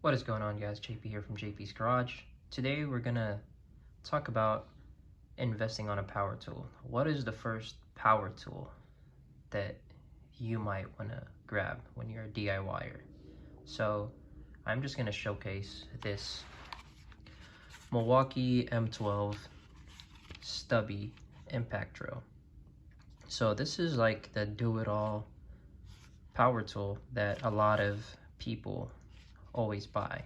What is going on, guys? JP here from JP's Garage. Today we're gonna talk about investing on a power tool. What is the first power tool that you might want to grab when you're a DIYer? So I'm just gonna showcase this MILWAUKEE M12 stubby impact drill. So this is like the do-it-all power tool that a lot of people always buy.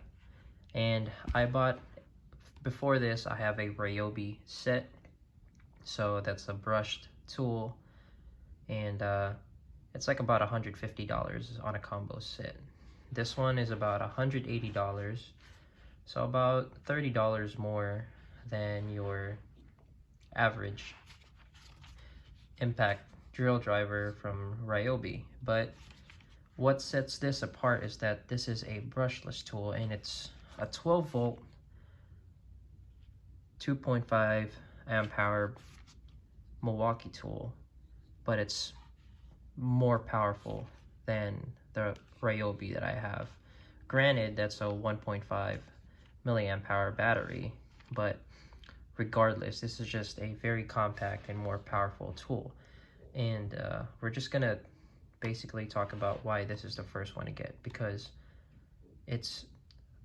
And I bought, before this, I have a Ryobi set. So that's a brushed tool, and it's like about $150 on a combo set. This one is about $180, so about $30 more than your average impact drill driver from Ryobi. But what sets this apart is that this is a brushless tool, and it's a 12 volt 2.5 amp hour MILWAUKEE tool, but it's more powerful than the Ryobi that I have. Granted, that's a 1.5 milliamp hour battery, but regardless, this is just a very compact and more powerful tool. And we're just gonna basically talk about why this is the first one to get, because it's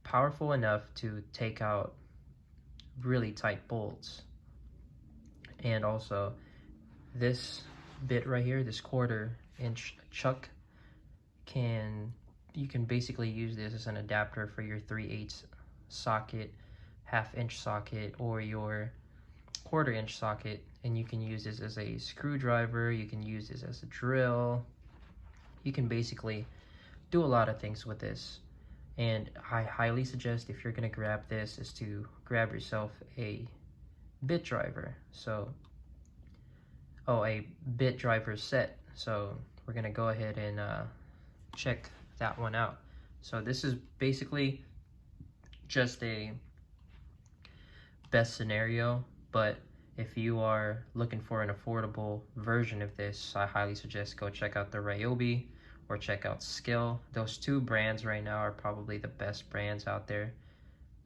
powerful enough to take out really tight bolts. And also this bit right here, this 1/4 inch chuck, you can basically use this as an adapter for your 3/8 socket, 1/2 inch socket, or your 1/4 inch socket. And you can use this as a screwdriver, you can use this as a drill, you can basically do a lot of things with this. And I highly suggest, if you're gonna grab this, is to grab yourself a bit driver. So, a bit driver set. So we're gonna go ahead and check that one out. So this is basically just a best scenario, but if you are looking for an affordable version of this, I highly suggest go check out the Ryobi or check out Skil. Those two brands right now are probably the best brands out there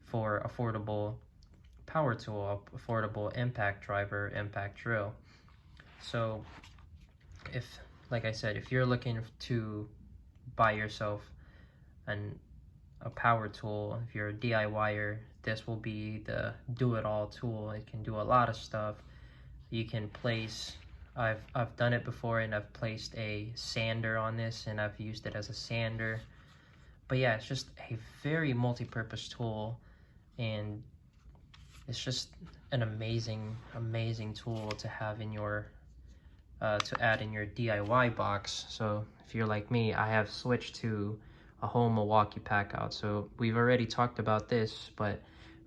for affordable power tool, affordable impact driver, impact drill. So if, like I said, if you're looking to buy yourself a power tool, if you're a DIYer, this will be the do-it-all tool. It can do a lot of stuff. You can place, I've done it before, and I've placed a sander on this, and I've used it as a sander. But yeah, it's just a very multi-purpose tool, and it's just an amazing tool to have in your to add in your DIY box. So if you're like me, I have switched to a whole MILWAUKEE pack out. So we've already talked about this, but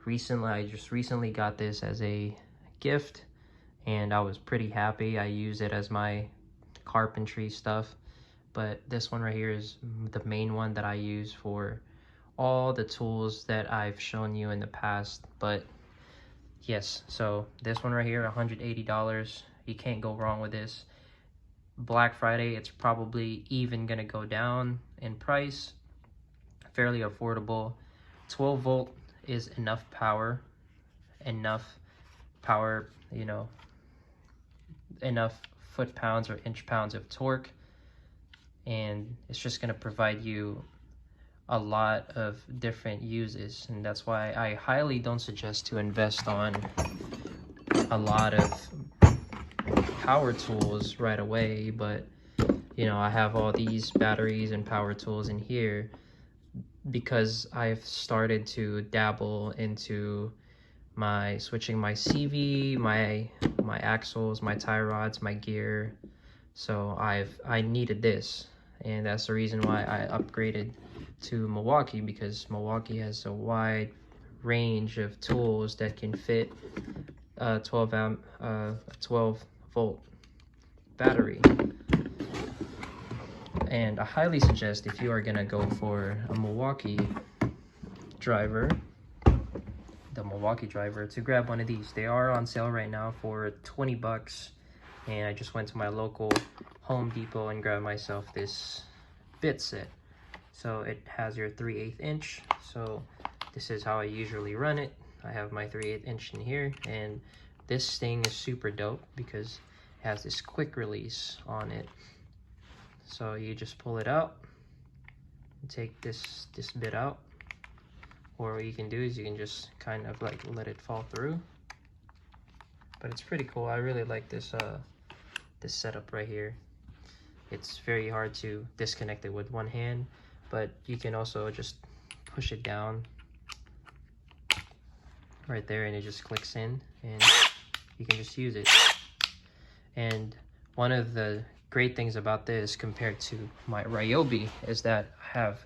I just recently got this as a gift, and I was pretty happy. I use it as my carpentry stuff, but this one right here is the main one that I use for all the tools that I've shown you in the past. But yes, so this one right here, $180. You can't go wrong with this. Black Friday, it's probably even gonna go down in price. Fairly affordable. 12 volt is enough power, you know, enough foot-pounds or inch-pounds of torque, and it's just going to provide you a lot of different uses. And that's why I highly don't suggest to invest on a lot of power tools right away. But you know, I have all these batteries and power tools in here because I've started to dabble into switching my CV, my axles, my tie rods, my gear. So I needed this, and that's the reason why I upgraded to MILWAUKEE, because MILWAUKEE has a wide range of tools that can fit a 12 volt battery. And I highly suggest, if you are gonna go for a MILWAUKEE driver, to grab one of these. They are on sale right now for 20 bucks, and I just went to my local Home Depot and grabbed myself this bit set. So it has your 3/8 inch. So this is how I usually run it. I have my 3/8 inch in here, and this thing is super dope because it has this quick release on it. So you just pull it out and take this bit out, or what you can do is you can just kind of like let it fall through. But it's pretty cool. I really like this this setup right here. It's very hard to disconnect it with one hand, but you can also just push it down right there and it just clicks in and you can just use it. And one of the great things about this compared to my Ryobi is that I have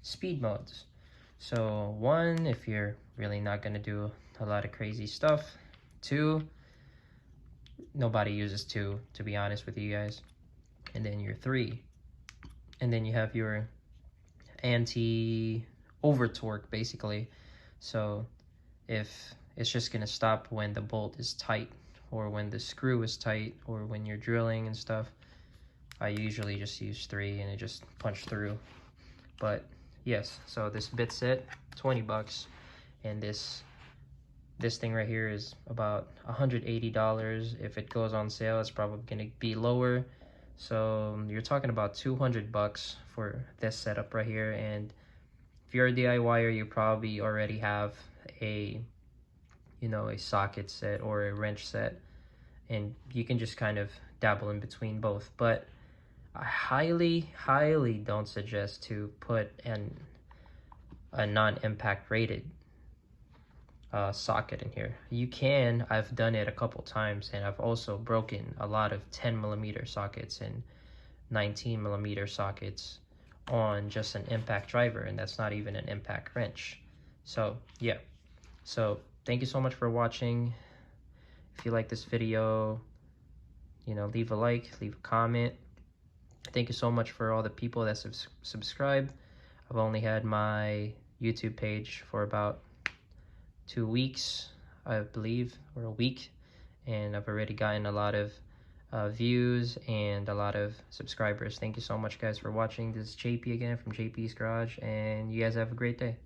speed modes. So one, if you're really not gonna do a lot of crazy stuff. Two, nobody uses two, to be honest with you guys. And then your 3. And then you have your anti-over torque, basically. So if it's just gonna stop when the bolt is tight or when the screw is tight or when you're drilling and stuff, I usually just use 3 and it just punch through. But yes, so this bit set, 20 bucks, and this thing right here is about $180. If it goes on sale, it's probably gonna be lower. So you're talking about 200 bucks for this setup right here. And if you're a DIYer, you probably already have a, you know, a socket set or a wrench set, and you can just kind of dabble in between both. But I highly don't suggest to put a non-impact rated socket in here. You can, I've done it a couple times, and I've also broken a lot of 10mm sockets and 19mm sockets on just an impact driver, and that's not even an impact wrench. So yeah, so thank you so much for watching. If you like this video, you know, leave a like, leave a comment. Thank you so much for all the people that subscribed. I've only had my YouTube page for about 2 weeks, I believe, or a week, and I've already gotten a lot of views and a lot of subscribers. Thank you so much, guys, for watching. This is JP again from JP's Garage, and you guys have a great day.